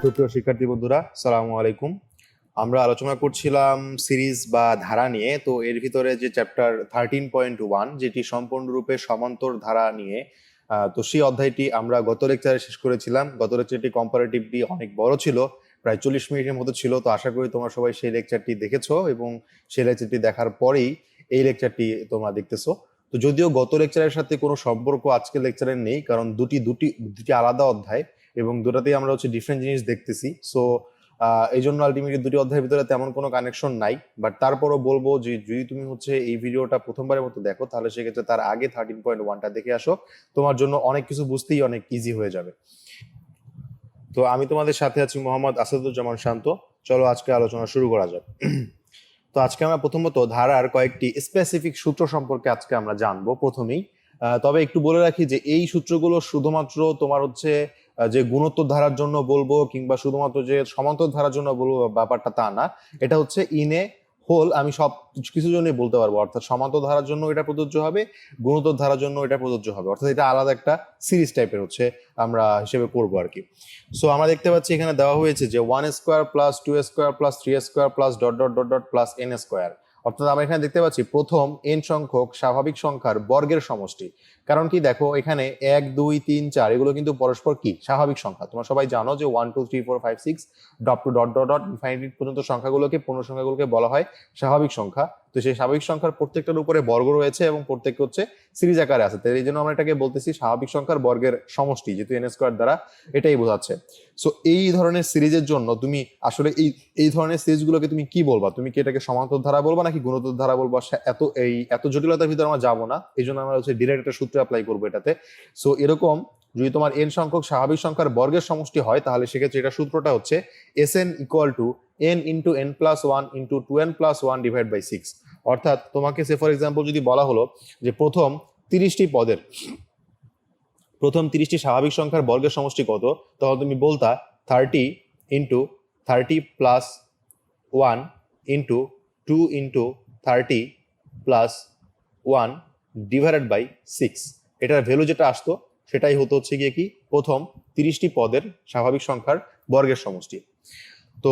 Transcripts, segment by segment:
সুপ্রিয় শিক্ষার্থী বন্ধুরা, সালামু আলাইকুম। আমরা আলোচনা করছিলাম সিরিজ বা ধারা নিয়ে। তো এর ভিতরে যে চ্যাপ্টার 13.1 যেটি সম্পূর্ণরূপে সমান্তর ধারা নিয়ে, তো সেই অধ্যায়টি আমরা গত লেকচারে শেষ করেছিলাম। গত লেকচারটি কম্পারেটিভলি অনেক বড় ছিল, প্রায় 40 মিনিটের মতো ছিল। তো আশা করি তোমরা সবাই সেই লেকচারটি দেখেছো এবং সেই লেকচারটি দেখার পরেই এই লেকচারটি তোমরা দেখতেছো। তো যদিও গত লেকচারের সাথে কোনো সম্পর্ক আজকের লেকচারের নেই, কারণ দুটি আলাদা অধ্যায় এবং দুটাতেই আমরা ডিফারেন্ট জিনিস দেখতেছি। সো এই জন্য আলটিমেটলি দুটি অধ্যায়ের ভিতরে তেমন কোনো কানেকশন নাই। বাট তারপরও বলবো যে যদি তুমি এই ভিডিওটা প্রথমবারের মতো দেখো, তাহলে সেক্ষেত্রে তার আগে 13.1টা দেখে আসো, তোমার জন্য অনেক কিছু বুঝতেই অনেক ইজি হয়ে যাবে। তো আমি তোমাদের সাথে আছি মোহাম্মদ আসাদুজ্জামান শান্ত। চলো আজকে আলোচনা শুরু করা যাক। তো আজকে আমরা প্রথমত ধারার কয়েকটি স্পেসিফিক সূত্র সম্পর্কে আজকে আমরা জানবো প্রথমেই। তবে একটু বলে রাখি যে এই সূত্রগুলো শুধুমাত্র তোমার যে গুণোত্তর ধারার জন্য বলবো কিংবা শুধুমাত্র যে সমান্তর ধারার জন্য বলবো ব্যাপারটা তা না। এটা ইনে হোল আমি সব কিছু জন্যই বলতে পারবো। অর্থাৎ সমান্তর ধারার জন্য এটা প্রযোজ্য হবে, গুণোত্তর ধারার জন্য এটা প্রযোজ্য হবে। অর্থাৎ এটা আলাদা একটা সিরিজ টাইপের আমরা হিসেবে করবো আর কি। সো আমরা দেখতে পাচ্ছি এখানে দেওয়া হয়েছে যে 1² plus 2² plus 3² plus dot dot dot dot plus n²। অর্থাৎ আমরা এখানে দেখতে পাচ্ছি প্রথম n সংখ্যক স্বাভাবিক সংখ্যার বর্গের সমষ্টি। কারণ কি, দেখো এখানে 1 2 3 4 এগুলো কিন্তু পরস্পর কি স্বাভাবিক সংখ্যা। তোমরা সবাই জানো যে 1 2 3 4 5 6 dot two dot dot dot infinity পর্যন্ত সংখ্যাগুলোকে, পূর্ণ সংখ্যাগুলোকে বলা হয় স্বাভাবিক সংখ্যা। তো সেই স্বাভাবিক সংখ্যার প্রত্যেকটার উপরে বর্গ রয়েছে এবং প্রত্যেকটা সিরিজ আকারে আছে। তাই এই জন্য আমরা এটাকে বলতেছি স্বাভাবিক সংখ্যার বর্গের সমষ্টি, যেহেতু n² দ্বারা এটাই বোঝাচ্ছে। সো এই ধরনের সিরিজের জন্য তুমি আসলে এই ধরনের সিরিজগুলোকে তুমি কি বলবা? তুমি কি এটাকে সমান্তর ধারা বলবা নাকি গুণোত্তর ধারা বলবা? এত জটিলতার ভিতরে আমরা যাবো না, এই জন্য আমরা ডিরেক্ট একটা সূত্র অ্যাপ্লাই করবো এটাতে। সো এরকম যদি তোমার n সংখ্যক স্বাভাবিক সংখ্যার বর্গের সমষ্টি হয়, তাহলে সেক্ষেত্রে এটা সূত্রটা হচ্ছে Sn equal to n into n+1 into 2n+1 divide by 6। অর্থাৎ তোমাকে ফর এক্সাম্পল যদি বলা হলো যে প্রথম 30টি স্বাভাবিক সংখ্যার বর্গের সমষ্টি কত, তখন তুমি বলতা 30 into 30 plus 1 into 2 into 30 plus 1 divided by 6। এটার ভ্যালু যেটা আসতো সেটাই গিয়ে কি প্রথম 30টি পদের স্বাভাবিক সংখ্যার বর্গের সমষ্টি। তো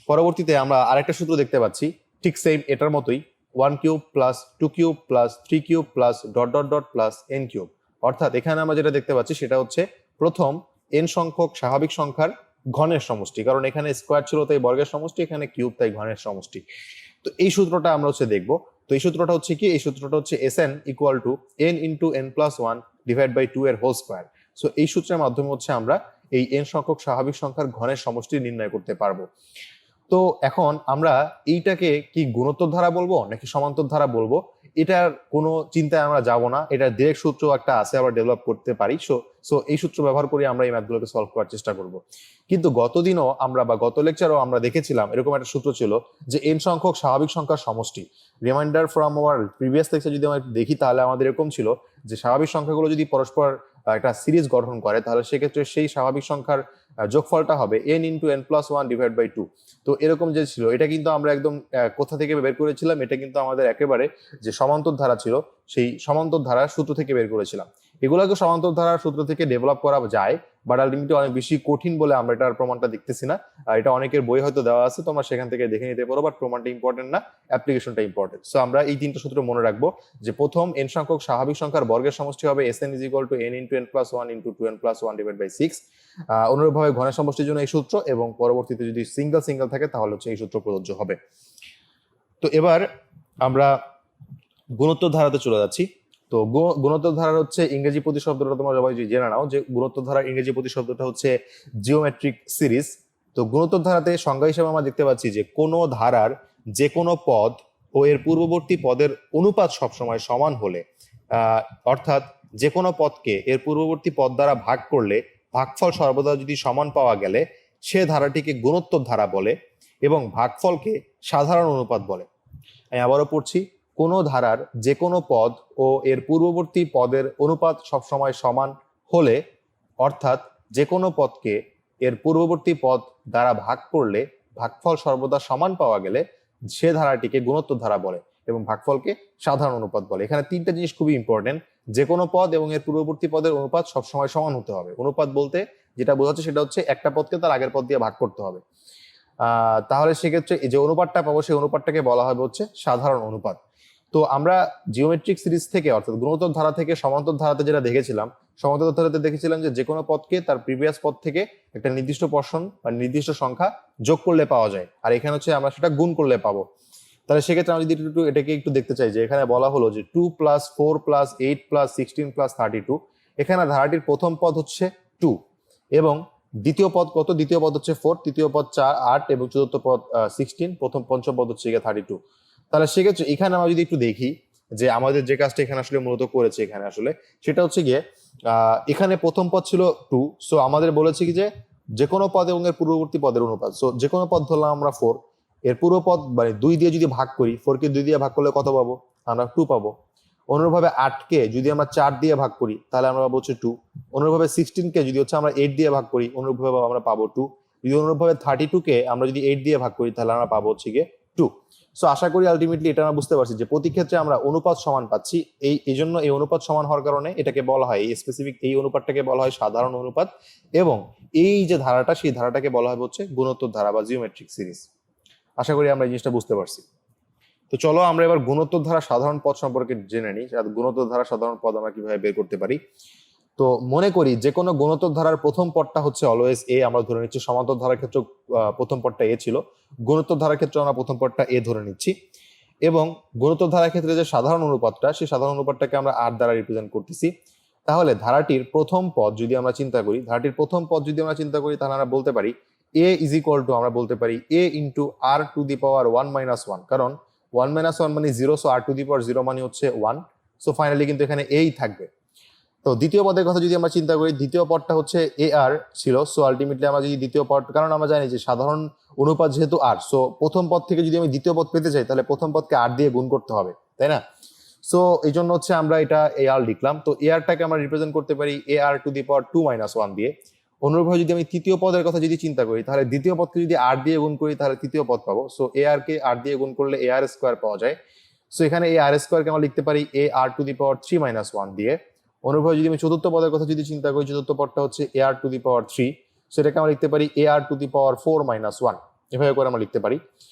পরবর্তীতে আমরা আরেকটা সূত্র দেখতে পাচ্ছি ঠিক সেম এটার মতোই, 1³ plus 2³ plus 3³ plus dot dot dot plus n³। অর্থাৎ এখানে আমরা যেটা দেখতে পাচ্ছি সেটা প্রথম n সংখ্যক স্বাভাবিক সংখ্যার ঘনের সমষ্টি। কারণ এখানে স্কোয়ার ছিল তাই বর্গের সমষ্টি, এখানে কিউব তাই ঘনের সমষ্টি। তো এই সূত্রটা আমরা দেখবো। তো এই সূত্রটা কি, এই সূত্রটা Sn equal to n into n+1 divide by 2 এর হোল স্কোয়ার। সো এই সূত্রের মাধ্যমে আমরা এই n সংখ্যক স্বাভাবিক সংখ্যার ঘনের সমষ্টি নির্ণয় করতে পারবো। তো এখন আমরা এইটাকে কি গুণোত্তর ধারা বলবো নাকি সমান্তর ধারা বলবো, এটার কোনো চিন্তায় আমরা যাব না। এটা ডিরেক্ট সূত্র একটা আছে, আমরা ডেভেলপ করতে পারি। সো এই সূত্র ব্যবহার করে আমরা এই ম্যাথগুলোকে সলভ করার চেষ্টা করব। কিন্তু গত লেকচারও আমরা দেখেছিলাম এরকম একটা সূত্র ছিল যে n সংখ্যক স্বাভাবিক সংখ্যার সমষ্টি। Reminder from our previous lecture যদি আমরা দেখি, তাহলে আমাদের এরকম ছিল যে স্বাভাবিক সংখ্যাগুলো যদি পরস্পর একটা সিরিজ গঠন করে, তাহলে সেক্ষেত্রে সেই স্বাভাবিক সংখ্যার যোগফলটা হবে n into n+1 divide by 2। তো এরকম যে ছিল, এটা কিন্তু আমরা একদম কোথা থেকে বের করেছিলাম, এটা কিন্তু আমাদের একেবারে যে সমান্তর ধারা ছিল সেই সমান্তর ধারার সূত্র থেকে বের করেছিলাম। এগুলোকে সমান্তর ধারার সূত্র থেকে ডেভেলপ করা যায়, বাট আলটিমেটলি অনেক বেশি কঠিন বলে আমরা এটার প্রমাণটা দেখতেছি না। এটা অনেকের বই হয়তো দেওয়া আছে, তোমরা সেখান থেকে দেখে নিতে পারো, বাট প্রমাণটা ইম্পর্টেন্ট না, অ্যাপ্লিকেশনটা ইম্পর্টেন্ট। সো আমরা এই তিনটা সূত্র মনে রাখবো যে প্রথম n সংখ্যক স্বাভাবিক সংখ্যার বর্গের সমষ্টি হবে Sn is equal to n into n+1 into 2n+1 divide by 6। অনুরূপভাবে ঘনের সমষ্টির জন্য এই সূত্র, এবং পরবর্তীতে যদি সিঙ্গেল থাকে তাহলে এই সূত্র প্রযোজ্য হবে। তো এবার আমরা গুণোত্তর ধারাতে চলে যাচ্ছি। তো গুণোত্তর ধারার ইংরেজি প্রতিশব্দটা তোমরা সবাই জেনে নাও যে গুণোত্তর ধারার ইংরেজি প্রতিশব্দটা জিওমেট্রিক সিরিজ। তো গুণোত্তর ধারাতে সংজ্ঞা হিসেবে আমরা দেখতে পাচ্ছি যে কোনো ধারার যে কোনো পদ ও এর পূর্ববর্তী পদের অনুপাত সবসময় সমান হলে, অর্থাৎ যে কোনো পদকে এর পূর্ববর্তী পদ দ্বারা ভাগ করলে ভাগফল সর্বদা যদি সমান পাওয়া গেলে সে ধারাটিকে গুণোত্তর ধারা বলে এবং ভাগফলকে সাধারণ অনুপাত বলে। আমি আবারও পড়ছি, কোনো ধারার যে কোনো পদ ও এর পূর্ববর্তী পদের অনুপাত সবসময় সমান হলে, অর্থাৎ যে কোনো পদকে এর পূর্ববর্তী পদ দ্বারা ভাগ করলে ভাগফল সর্বদা সমান পাওয়া গেলে সে ধারাটিকে গুণোত্তর ধারা বলে এবং ভাগফলকে সাধারণ অনুপাত বলে। এখানে তিনটা জিনিস খুবই ইম্পর্টেন্ট, যে কোনো পদ এবং এর পূর্ববর্তী পদের অনুপাত সবসময় সমান হতে হবে। অনুপাত বলতে যেটা বোঝাচ্ছে সেটা হচ্ছে একটা পদকে তার আগের পদ দিয়ে ভাগ করতে হবে। তাহলে সেক্ষেত্রে যে অনুপাতটা পাবো সেই অনুপাতটাকে বলা হবে হচ্ছে সাধারণ অনুপাত। তো আমরা জিওমেট্রিক সিরিজ থেকে অর্থাৎ গুণোত্তর ধারা থেকে সমান্তর ধারাতে যেটা দেখেছিলাম, সমান্তর ধারাতে দেখেছিলাম যে কোনো পদকে তার প্রিভিয়াস পদ থেকে একটা নির্দিষ্ট পোরশন বা নির্দিষ্ট সংখ্যা যোগ করলে পাওয়া যায়, আর এখানে হচ্ছে আমরা সেটা গুণ করলে পাবো। তাহলে সেক্ষেত্রে আমরা যদি একটু এটাকে একটু দেখতে চাই, যে এখানে বলা হলো যে 2 + 4 + 8 + 16 + 32, এখানে ধারাটির প্রথম পদ হচ্ছে 2 এবং দ্বিতীয় পদ কত? দ্বিতীয় পদ হচ্ছে 4, তৃতীয় পদ 4 8 এবং চতুর্থ পদ 16, পঞ্চম পদ হচ্ছে 32। তাহলে সেক্ষেত্রে এখানে আমরা যদি একটু দেখি যে আমাদের যে কাজটা এখানে আসলে মূলত করেছে এখানে আসলে সেটা হচ্ছে গিয়ে এখানে প্রথম পদ ছিল 2, সো আমাদের বলেছে কি যে কোনো পদ এবং এর পূর্ববর্তী পদের অনুপাত। সো যে কোনো পদ ধরলাম আমরা 4, এর পূর্ব পদ মানে 2 দিয়ে যদি ভাগ করি, 4 কে 2 দিয়ে ভাগ করলে কত পাবো? আমরা 2 পাবো। অনুরূপভাবে 8 কে যদি আমরা 4 দিয়ে ভাগ করি তাহলে আমরা পাবো হচ্ছে 2। অনুরূপভাবে 16 কে যদি হচ্ছে আমরা 8 দিয়ে ভাগ করি অনুরূপভাবে আমরা পাবো 2। যদি অনুরূপভাবে 32 কে আমরা যদি 8 দিয়ে ভাগ করি তাহলে আমরা পাবো হচ্ছে গিয়ে 2। সো আশা করি আলটিমেটলি এটা আমরা বুঝতে পারছি যে প্রতি ক্ষেত্রে আমরা অনুপাত সমান পাচ্ছি। এই জন্য এই অনুপাত সমান হওয়ার কারণে এটাকে বলা হয়, এই স্পেসিফিক এই অনুপাতটাকে বলা হয় সাধারণ অনুপাত, এবং এই যে ধারাটা সেই ধারাটাকে বলা হবে হচ্ছে গুণোত্তর ধারা বা জিওমেট্রিক সিরিজ। আশা করি আমরা এই জিনিসটা বুঝতে পারছি। তো চলো আমরা এবার গুণোত্তর ধারা সাধারণ পদ সম্পর্কে জেনে নিই। গুণোত্তর ধারা সাধারণ পদ আমরা কিভাবে বের করতে পারি। তো মনে করি যে কোনো গুণোত্তর ধারার প্রথম পদটা হচ্ছে অলওয়েজ এ, আমরা ধরে নিচ্ছি। সমান্তর ধারার ক্ষেত্রে প্রথম পদটা এ ছিল, গুণোত্তর ধারার ক্ষেত্রে আমরা প্রথম পদটা এ ধরে নিচ্ছি, এবং গুণোত্তর ধারার ক্ষেত্রে যে সাধারণ অনুপাতটা সেই সাধারণ অনুপাতটাকে আমরা আর দ্বারা রিপ্রেজেন্ট করতেছি। তাহলে ধারাটির প্রথম পদ যদি আমরা চিন্তা করি, তাহলে আমরা বলতে পারি এ ইজ ইকুয়াল টু, আমরা বলতে পারি এ ইন্টু আর টু দি পাওয়ার 1 - 1, কারণ 1 - 1 মানে 0, সো আর টু দি পাওয়ার 0 মানে হচ্ছে 1। সো ফাইনালি কিন্তু এখানে এই থাকবে। তো দ্বিতীয় পদের কথা যদি আমরা চিন্তা করি, দ্বিতীয় পদটা হচ্ছে এ আর ছিল, সো আলটিমেটলি আমরা যদি দ্বিতীয় পদ, কারণ আমরা জানি যে সাধারণ অনুপাত যেহেতু আর, সো প্রথম পদ থেকে যদি আমি দ্বিতীয় পদ পেতে চাই তাহলে প্রথম পদকে আর দিয়ে গুণ করতে হবে, তাই না? সো এই জন্য হচ্ছে আমরা এটা এ আর লিখলাম। তো এ আরটাকে আমরা রিপ্রেজেন্ট করতে পারি এ আর টু দি পাওয়ার 2 - 1 দিয়ে। অনুরূপভাবে যদি আমি তৃতীয় পদের কথা যদি চিন্তা করি, তাহলে দ্বিতীয় পদকে যদি আর দিয়ে গুণ করি তাহলে তৃতীয় পদ পাবো। সো এ আর কে আর দিয়ে গুণ করলে এ আর স্কোয়ার পাওয়া যায়। সো এখানে এ আর স্কোয়ারকে আমরা লিখতে পারি এ আর টু দি পাওয়ার 3 - 1 দিয়ে। অনুরূপভাবে যদি আমি চতুর্থ পদের কথা যদি চিন্তা করি, চতুর্থ পদটা হচ্ছে এ আর টু দি পাওয়ার 3, সেটাকে আমরা লিখতে পারি এ আর টু দি পাওয়ার 4 - 1, এভাবে করে আমরা লিখতে পারি।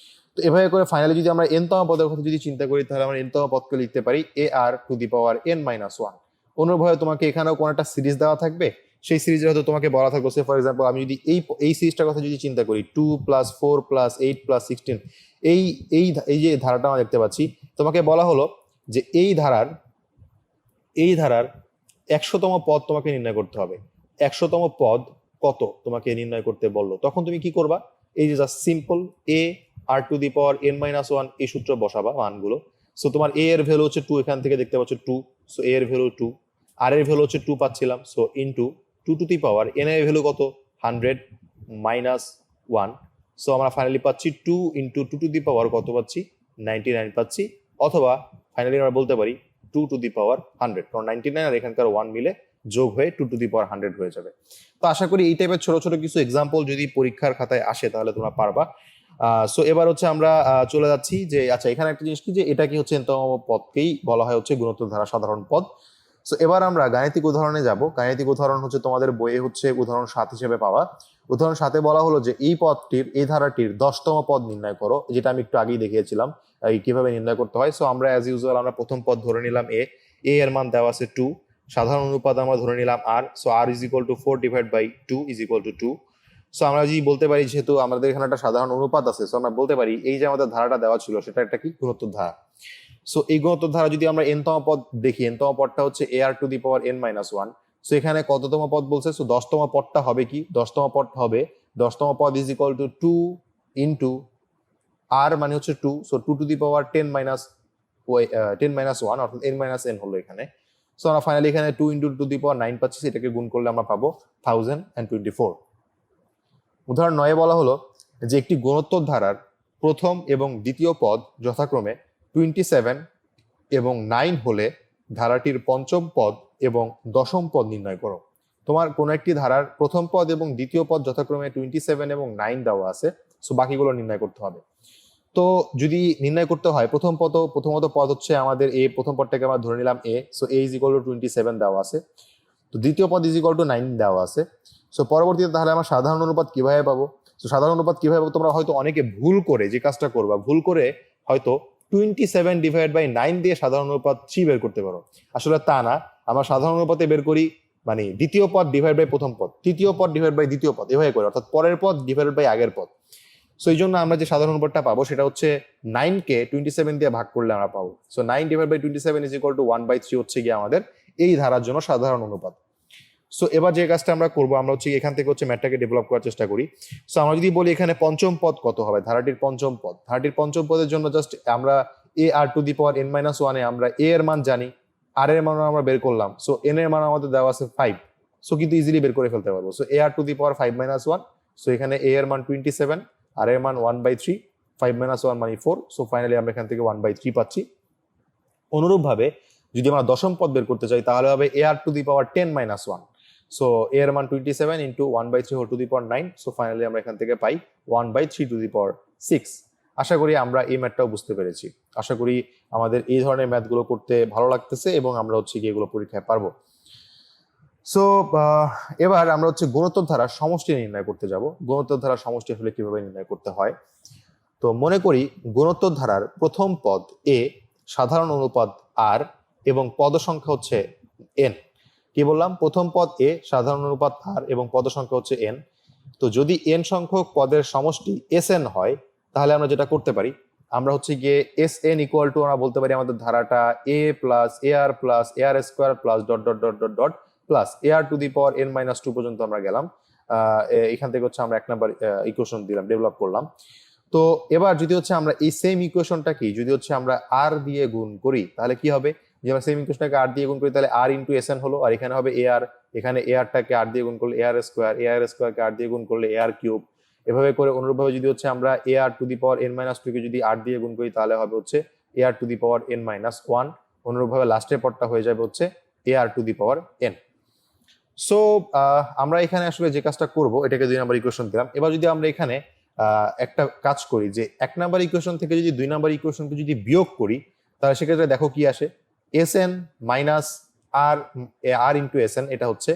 তো এভাবে করে ফাইনালি যদি আমরা এনতম পদের কথা যদি চিন্তা করি তাহলে আমরা এনতম পদকে লিখতে পারি a r to the power n - 1। অনুরূপভাবে তোমাকে এখানেও কোন একটা সিরিজ দেওয়া থাকবে, সেই সিরিজে হয়তো তোমাকে বলা থাকবে, ফর এক্সাম্পল আমি যদি এই সিরিজটার কথা যদি চিন্তা করি 2 + 4 + 8 + 16, এই এই এই যে ধারাটা আমরা দেখতে পাচ্ছি, তোমাকে বলা হলো যে এই ধারার 100তম পদ তোমাকে নির্ণয় করতে হবে। 100তম পদ কত তোমাকে নির্ণয় করতে বললো, তখন তুমি কি করবা? এই যে just simple a r to the power n - 1 এই সূত্র বসাবা মানগুলো। সো তোমার এ এর ভ্যালু হচ্ছে 2, এখান থেকে দেখতে পাচ্ছ 2, সো এ এর ভ্যালু 2, আর এর ভ্যালু হচ্ছে 2 পাচ্ছিলাম, so into 2 two the power n এর ভ্যালু কত? 100 - 1। সো আমরা ফাইনালি পাচ্ছি 2 ইনটু 2 টু দি পাওয়ার কত পাচ্ছি? 99 পাচ্ছি। অথবা ফাইনালি আমরা বলতে পারি 2 টু দি পাওয়ার 100, কারণ 99 আর এখানকার 1 মিলে যোগ হয়ে 2 টু দি পাওয়ার 100 হয়ে যাবে। তো আশা করি এই টাইপের ছোট ছোট কিছু এক্সাম্পল যদি পরীক্ষার খাতায় আসে তাহলে তোমরা পারবা। সো এবার হচ্ছে আমরা চলে যাচ্ছি যে আচ্ছা এখানে একটা জিনিস কি, যে এটা কি হচ্ছে nতম পদকেই বলা হয় হচ্ছে গুণোত্তর ধারা সাধারণ পদ। সো এবার আমরা গাণিতিক উদাহরণে যাব। গাণিতিক উদাহরণ হচ্ছে তোমাদের বইয়ে হচ্ছে উদাহরণ 7 হিসেবে পাওয়া। উদাহরণ 7-এ বলা হলো যে এই ধারাটির 10তম পদ নির্ণয় করো, যেটা আমি একটু আগেই দেখিয়েছিলাম কিভাবে নির্ণয় করতে হয়। সো আমরা অ্যাজ ইউজুয়াল আমরা প্রথম পদ ধরে নিলাম এ এর মান দেওয়া আছে 2, সাধারণ অনুপাত আমরা ধরে নিলাম R, so R is equal to 4 / 2 is equal to 2। So আমরা যদি বলতে পারি যেহেতু আমাদের এখানে একটা সাধারণ অনুপাত আছে, সো আমরা বলতে পারি এই যে আমাদের ধারাটা দেওয়া ছিল সেটা একটা কি গুণোত্তর ধারা। সো এই গুণোত্তর ধারা যদি আমরা nতম পদ দেখি, nতম পদটা হচ্ছে a r to the power n - 1। So এখানে কততম পদ বলছে? সো 10তম পদটা হবে কি? 10তম পদ হবে 10তম পদ ইজ ইকুয়াল টু 2 ইনটু আর মানে হচ্ছে 2, সো 2 টু দি পাওয়ার 10 - 1 অর্থাৎ n - n হলো এখানে। সো আমরা ফাইনালি এখানে 2 ইনটু 2 টু দি পাওয়ার 9 পাচ্ছি, সেটাকে গুণ করলে আমরা পাবো 1024। উদাহরণ 9-এ বলা হলো যে একটি গুণোত্তর ধারার প্রথম এবং দ্বিতীয় পদ যথাক্রমে 27 এবং 9 হলে ধারাটির পঞ্চম পদ এবং দশম পদ নির্ণয় করো। তোমার কোনো একটি ধারার প্রথম পদ এবং দ্বিতীয় পদ যথাক্রমে 27 এবং 9 দেওয়া আছে, সো বাকিগুলো নির্ণয় করতে হবে। তো যদি নির্ণয় করতে হয় প্রথমত পদ হচ্ছে আমাদের এ, প্রথম পদটাকে আমরা ধরে নিলাম a, so a is equal to 27 দেওয়া আছে। তো দ্বিতীয় পদ ইজ ইকুয়াল টু 9 দেওয়া আছে। সো পরবর্তীতে তাহলে আমরা সাধারণ অনুপাত কিভাবে পাবো? তো সাধারণ অনুপাত কিভাবে পাবো? তোমরা হয়তো অনেকে ভুল করে যে কাজটা করবা, ভুল করে হয়তো 27 ডিভাইড বাই 9 দিয়ে সাধারণ অনুপাত 3 বের করতে পারো। আসলে তা না, আমরা সাধারণ অনুপাতে বের করি মানে দ্বিতীয় পদ ডিভাইড বাই প্রথম পদ, তৃতীয় পদ ডিভাইড বাই দ্বিতীয় পদ, এভাবে করে, অর্থাৎ পরের পদ ডিভাইড বাই আগের পদ। সো এই জন্য আমরা যে সাধারণ অনুপাতটা পাবো সেটা হচ্ছে 9 কে 27 দিয়ে ভাগ করলে আমরা পাবো। So 9 divide by 27 is equal to 1/3 হচ্ছে গিয়ে আমাদের এই ধারার জন্য সাধারণ অনুপাত। সো এবার যে কাজটা আমরা করবো, আমরা হচ্ছে এখান থেকে হচ্ছে ম্যাথটাকে ডেভেলপ করার চেষ্টা করি। সো আমরা যদি বলি এখানে পঞ্চম পদ কত হবে, ধারাটির পঞ্চম পদ, ধারাটির পঞ্চম পদের জন্য জাস্ট আমরা এ r to the power n - 1 এ আমরা এ এর মান জানি, আর এর মান আমরা বের করলাম। সো এন এর মান আমাদের দেওয়া আছে 5, সো কিন্তু ইজিলি বের করে ফেলতে পারবো। So a r to the power 5 - 1, so এখানে এ এর মান 27, আর এর মান 1/3, 5 - 1 মানে 4। সো ফাইনালি আমরা এখান থেকে 1/3 পাচ্ছি। অনুরূপভাবে যদি আমরা দশম পদ বের করতে চাই তাহলে হবে এ r to the power 10 - 1, so এ এর মান 27 into 1/3 whole to the power 9। So finally আমরা এখান থেকে পাই 1/3 টু দি পাওয়ার 6। আশা করি আমরা এই ম্যাথটাও বুঝতে পেরেছি। আশা করি আমাদের এই ধরনের ম্যাথগুলো করতে ভালো লাগতেছে এবং আমরা হচ্ছে গিয়ে এগুলো পরীক্ষায় পারবো। সো এবার আমরা হচ্ছে গুণোত্তর ধারার সমষ্টি নির্ণয় করতে যাব। গুণোত্তর ধারার সমষ্টি আসলে কিভাবে নির্ণয় করতে হয়? তো মনে করি গুণোত্তর ধারার প্রথম পদ এ, সাধারণ অনুপাত আর এবং পদ সংখ্যা হচ্ছে এন। কি বললাম? প্রথম পদ এ, সাধারণ অনুপাত আর এবং পদ সংখ্যা হচ্ছে এন। তো যদি এন সংখ্যক পদের সমষ্টি এস এন হয় তাহলে আমরা যেটা করতে পারি, আমরা হচ্ছে গিয়ে এস এন ইকুয়াল টু আমরা বলতে পারি আমাদের ধারাটা a plus a r square plus dot dot dot dot dot plus a r to the power n - 2 পর্যন্ত আমরা গেলাম। এখান থেকে হচ্ছে আমরা 1 নাম্বার ইকুয়েশন দিলাম, ডেভেলপ করলাম। তো এবার যদি হচ্ছে আমরা এই সেম ইকুয়েশনটা কি যদি হচ্ছে আমরা আর দিয়ে গুণ করি তাহলে কি হবে? যে আমরা সেম ইকুয়েশনটাকে আর দিয়ে গুণ করি তাহলে আর ইন্টু এস এন হলো, আর এখানে হবে এ আর, এখানে এ আরটাকে আর দিয়ে গুণ করলে এ আর স্কোয়ারকে আর দিয়ে গুণ করলে এ আর কিউব। এভাবে করে অনুরূপভাবে যদি হচ্ছে আমরা এ r to the power n - 2 কে যদি আর দিয়ে গুণ করি তাহলে হবে হচ্ছে a r to the power n - 1। অনুরূপভাবে লাস্টের পদটা হয়ে যাবে হচ্ছে a r to the power n। So আমরা এখানে আসলে যে কাজটা করব এটাকে 2 নাম্বার ইকুয়েশন দিলাম। এবার যদি আমরা এখানে একটা কাজ করি যে 1 নাম্বার ইকুয়েশন থেকে যদি 2 নাম্বার ইকুয়েশনকে যদি বিয়োগ করি তাহলে সেক্ষেত্রে দেখো কি আসে, এস এন মাইনাস আর আর ইন্টু এস এন এটা হচ্ছে।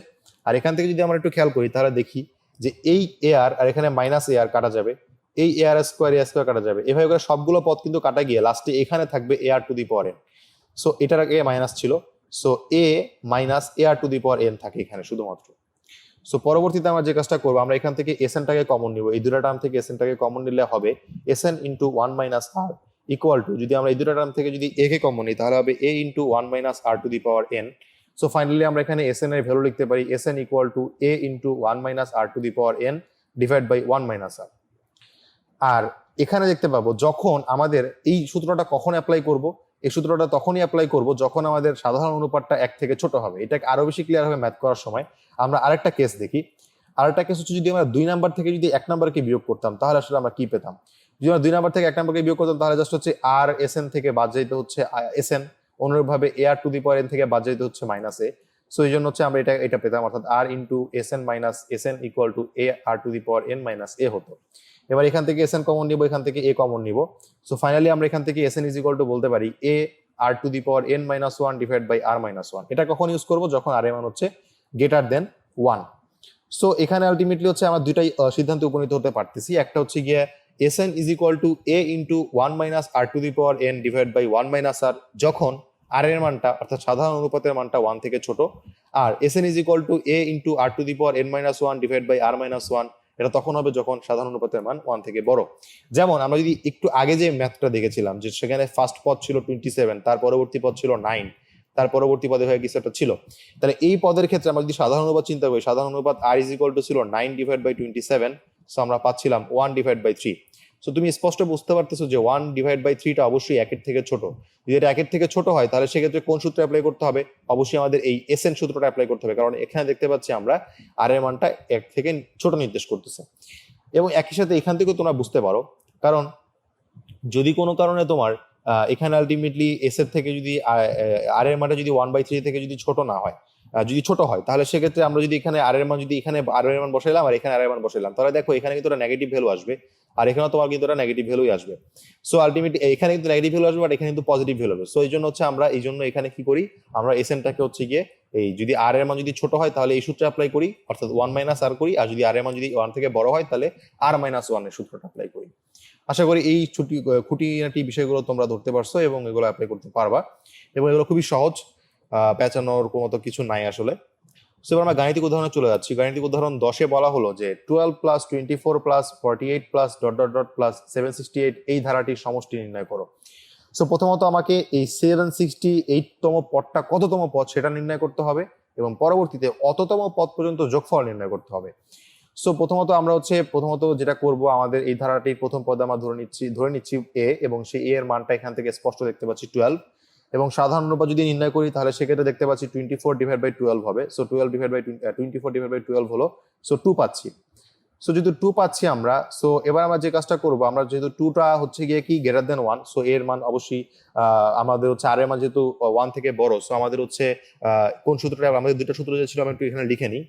আর এখান থেকে যদি আমরা একটু খেয়াল করি তাহলে দেখি যে এই এ আর এখানে মাইনাস এ আর কাটা যাবে, এই এ আর স্কোয়ার কাটা যাবে, এভাবে করে সবগুলো পদ কিন্তু কাটা গিয়ে লাস্টে এখানে থাকবে a r to the power n. So এটার আগে মাইনাস ছিল, so a minus a r to the power n থাকে এখানে শুধুমাত্র। সো পরবর্তীতে আমরা যে কাজটা করবো, আমরা এখান থেকে এস এনটাকে কমন নিব, এই দুটো টার্ম থেকে এস এনটাকে কমন নিলে হবে S N into 1 minus R equal to, যদি আমরা এই দুটো টার্ম থেকে যদি এ কে কমন নিই তাহলে হবে a into 1 minus r to the power n. So finally আমরা এখানে এস এন এর ভ্যালু লিখতে পারি s n equal to a into 1 minus r to the power n divide by 1 minus r. আর এখানে দেখতে পাবো যখন আমাদের এই সূত্রটা কখন অ্যাপ্লাই করব, এই সূত্রটা তখনই অ্যাপ্লাই করব যখন আমাদের সাধারণ অনুপাতটা 1 থেকে ছোট হবে। এটাকে আরো বেশি ক্লিয়ার হবে ম্যাথ করার সময়। আমরা আরেকটা কেস দেখি। আরেকটা কেস হচ্ছে যদি আমরা 2 নাম্বার থেকে যদি 1 নাম্বারকে বিয়োগ করতাম তাহলে আসলে আমরা কি পেতাম? যদি আমরা 2 নাম্বার থেকে 1 নাম্বারকে বিয়োগ করতাম তাহলে জাস্ট হচ্ছে আর এস এন থেকে বাদ যাইতে হচ্ছে এস এন, অনুরূপভাবে এ r to the power N থেকে বাদ যাইতে হচ্ছে মাইনাস এ। সো এই জন্য হচ্ছে আমরা এটা পেতাম, অর্থাৎ r into s n minus s n equal to a r to the power n minus a হতো। এবার এখান থেকে এস এন কমন নিব, এখান থেকে এ কমন নিব। সো ফাইনালি আমরা এখান থেকে s n is equal to বলতে পারি a r to the power n minus 1 divide by R minus 1। এটা কখন ইউজ করবো? যখন আর এর মান হচ্ছে গ্রেটার দেন 1। সো এখানে আলটিমেটলি হচ্ছে আমরা দুইটাই সিদ্ধান্তে উপনীত হতে পারতেছি। একটা হচ্ছে গিয়ে s n is equal to a into 1 minus r to the power n divide by 1 minus r যখন আর এর মানটা অর্থাৎ সাধারণ অনুপাতের মানটা 1 থেকে ছোট, আর s n is equal to a into R to the power n minus 1 divide by R minus 1, এটা তখন হবে যখন সাধারণ অনুপাতের মান 1 থেকে বড়। যেমন আমরা যদি একটু আগে যে ম্যাথটা দেখেছিলাম যে সেখানে ফার্স্ট পদ ছিল 27, তার পরবর্তী পদ ছিল 9, তার পরবর্তী পদে হয়ে কিছু একটা ছিল, তাহলে এই পদের ক্ষেত্রে আমরা যদি সাধারণ অনুপাত চিন্তা করি, সাধারণ অনুপাত আর ইজ ইকুয়াল টু ছিল 9 ডিভাইড বাই 27, সো আমরা পাচ্ছিলাম 1 ডিভাইড বাই 3। সো তুমি স্পষ্ট বুঝতে পারতেছো যে 1 ডিভাইড বাই 3টা অবশ্যই 1 এর থেকে ছোট। যদি এটা 1 এর থেকে ছোট হয় তাহলে সেক্ষেত্রে কোন সূত্র অ্যাপ্লাই করতে হবে? অবশ্যই আমাদের এই এস এন সূত্রটা অ্যাপ্লাই করতে হবে, কারণ এখানে দেখতে পাচ্ছি আমরা আর এর মানটা 1 থেকে ছোট নির্দেশ করতেছে। এবং একই সাথে এখান থেকেও তোমরা বুঝতে পারো, কারণ যদি কোনো কারণে তোমার এখানে আলটিমেটলি এস এর থেকে যদি আর এর মানটা যদি 1/3 থেকে যদি ছোট না হয়, যদি ছোট হয়, তাহলে সেক্ষেত্রে আমরা যদি এখানে আর এর মান যদি এখানে আর এর মান বসাইলাম আর এখানে আর এর মান বসাইলাম, তাহলে দেখো এখানে কিন্তু একটা নেগেটিভ ভ্যালু আসবে আর এখানেও তোমার কিন্তু একটা নেগেটিভ ভ্যালুই আসবে। সো আলটিমেটলি এখানে কিন্তু নেগেটিভ ভ্যালু আসবে, বাট এখানে কিন্তু পজিটিভ ভ্যালু হবে। সো এই জন্য হচ্ছে আমরা এই জন্য এখানে কি করি, আমরা এসএনটাকে হচ্ছে গিয়ে এই যদি আর এর মান যদি ছোট হয় তাহলে এই সূত্র অ্যাপ্লাই করি, অর্থাৎ 1 মাইনাস আর করি, আর যদি আর এর মান যদি 1 থেকে বড় হয় তাহলে আর মাইনাস 1 এর সূত্রটা অ্যাপ্লাই করি। আশা করি এই খুঁটিনাটি বিষয়গুলো তোমরা ধরতে পারছো এবং এগুলো অ্যাপ্লাই করতে পারবা, এবং এগুলো খুবই সহজ, পেঁচানোর মতো কিছু নাই আসলে। সো এবার আমরা গাণিতিক উদাহরণে চলে যাচ্ছি। গাণিতিক উদাহরণ 10-এ বলা হলো যে 12 plus 24 plus 48 plus dot dot dot plus 768 এই ধারাটির সমষ্টি নির্ণয় করো। সো প্রথমত আমাকে এই 768তম পদটা কততম পদ সেটা নির্ণয় করতে হবে, এবং পরবর্তীতে অততম পদ পর্যন্ত যোগফল নির্ণয় করতে হবে। সো প্রথমত আমরা প্রথমত যেটা করব, আমাদের এই ধারাটির প্রথম পদ আমরা ধরে নিচ্ছি এ, এবং সেই এ এর মানটা এখান থেকে স্পষ্ট দেখতে পাচ্ছি 12, এবং সাধারণ অনুপাত যদি নির্ণয় করি তাহলে সেক্ষেত্রে দেখতে পাচ্ছি 24/12 হবে। সো 12/24 হলো, সো 2 পাচ্ছি। সো যেহেতু 2 পাচ্ছি আমরা, সো এবার আমরা যে কাজটা করব, আমরা যেহেতু 2টা হচ্ছে গিয়ে কি গ্রেটার দেন 1, সো এর মান অবশ্যই আমাদের হচ্ছে আর এর মান যেহেতু 1 থেকে বড়, সো আমাদের হচ্ছে কোন সূত্রটা, আমাদের দুটো সূত্র যে ছিল আমি একটু এখানে লিখে নিই।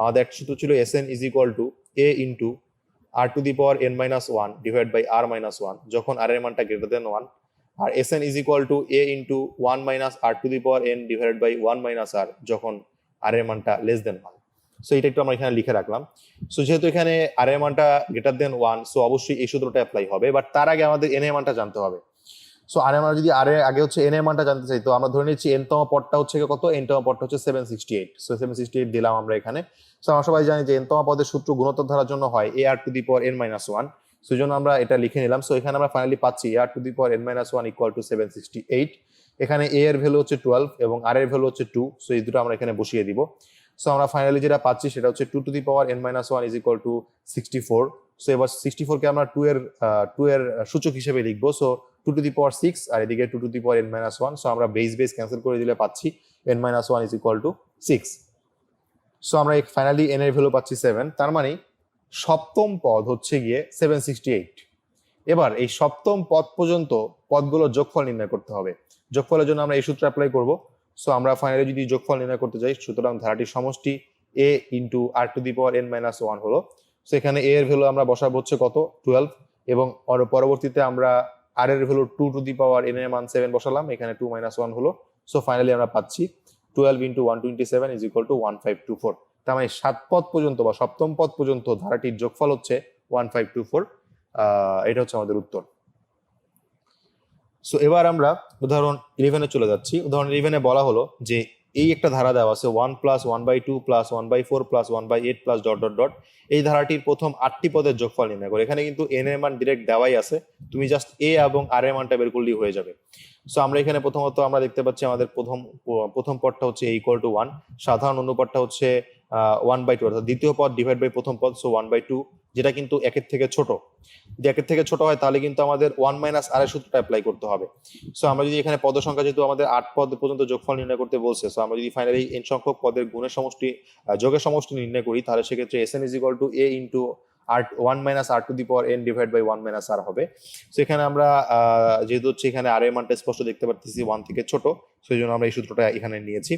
আমাদের একটা সূত্র ছিল Sn is equal to a into r to the power n minus 1 divide by r minus 1 যখন r এর মানটা গ্রেটার দেন 1, আর Sn is equal to a into 1 minus r to the power n divide by 1 minus r যখন r এর মানটা less than 1। So এটা একটু আমরা এখানে লিখে রাখলাম। সো যেহেতু এখানে আর এর মানটা গ্রেটার দেন 1, সো অবশ্যই এই সূত্রটা অ্যাপ্লাই হবে, বাট তার আগে আমাদের n এর মানটা জানতে হবে। সো আর এর মান যদি আর এর আগে হচ্ছে n এর মানটা জানতে চাই, তো আমরা ধরে নিচ্ছি n তম পদটা হচ্ছে কত, n তম পদটা হচ্ছে 768। সো 768 দিলাম আমরা এখানে। সো আমরা সবাই জানি যে n তম পদের সূত্র গুণোত্তর ধারার জন্য হয় ar two the power n minus 1। So এই জন্য আমরা এটা লিখে নিলাম। সো এখানে আমরা ফাইনালি পাচ্ছি ar two the power n minus 1 equal to 768। এখানে a এর ভ্যালু হচ্ছে 12 এবং r এর ভ্যালু হচ্ছে 2। সো এই দুটো আমরা এখানে বসিয়ে দিব। সো আমরা ফাইনালি যেটা পাচ্ছি সেটা হচ্ছে 2 two the power n minus 1 is equal two 64। So এবার 64 কে আমরা 2 এর সূচক হিসেবে লিখবো। সো 2 টু দি পাওয়ার 6 আর এদিকে 2 two the power n minus 1। So আমরা বেস ক্যান্সেল করে দিলে পাচ্ছি n minus 1 is equal two 6। So আমরা ফাইনালি n এর ভ্যালু পাচ্ছি 7, তার মানে সপ্তম পদ হচ্ছে গিয়ে 768। এবার এই সপ্তম পদ পর্যন্ত পদগুলোর যোগফল নির্ণয় করতে হবে। যোগফলের জন্য আমরা এই সূত্র অ্যাপ্লাই করব। সো আমরা ফাইনালি যদি যোগফল নির্ণয় করতে যাই, সুতরাং ধারাটির সমষ্টি a into r to the power n minus 1 হলো। সো এখানে a এর ভ্যালু আমরা বসাবো হচ্ছে কত, 12, এবং পরবর্তীতে আমরা r এর value 2 two the power n এর মান 7 বসালাম, এখানে 2 মাইনাস 1 হলো। সো ফাইনালি আমরা পাচ্ছি 12 ইন্টু 127 ইজ ইকুয়াল টু 1524। তার মানে 7 পদ পর্যন্ত বা সপ্তম পদ পর্যন্ত ধারাটির যোগফল হচ্ছে 1524। এটা হচ্ছে আমাদের উত্তর। সো এবার আমরা উদাহরণ 11-এ চলে যাচ্ছি। উদাহরণ 11-এ বলা হলো যে এই একটা ধারা দেওয়া আছে 1 plus 1/2 plus 1/4 plus 1/8 plus dot dot dot. এই ধারাটির প্রথম 8টি পদের যোগফল নির্ণয় করো। এখানে কিন্তু n এর মান ডিরেক্ট দেওয়াই আছে, তুমি জাস্ট a এবং r এর মানটা বের করলেই হয়ে যাবে। সো আমরা এখানে প্রথমত আমরা দেখতে পাচ্ছি আমাদের প্রথম পদটা হচ্ছে a ইকুয়াল টু 1, সাধারণ অনুপাতটা হচ্ছে 1/2, অর্থাৎ দ্বিতীয় পদ ডিভাইড বাই প্রথম পদ, সো 1/2, যেটা কিন্তু একের থেকে ছোট। যদি একের থেকে ছোট হয় তাহলে কিন্তু আমাদের 1 মাইনাস r এর সূত্রটা অ্যাপ্লাই করতে হবে। সো আমরা যদি এখানে পদ সংখ্যা যেহেতু আমাদের 8 পদ পর্যন্ত যোগফল নির্ণয় করতে বলছে, সো আমরা যদি ফাইনালি n সংখ্যক পদের গুণের সমষ্টি যোগের সমষ্টি নির্ণয় করি, তাহলে সেক্ষেত্রে Sn is equal to a into r 1 minus r to the power n divide by 1 minus r হবে। সো এখানে আমরা যেহেতু হচ্ছে এখানে r এর মানটা স্পষ্ট দেখতে পাচ্ছি 1 থেকে ছোট, সো এই জন্য আমরা এই সূত্রটা এখানে নিয়েছি।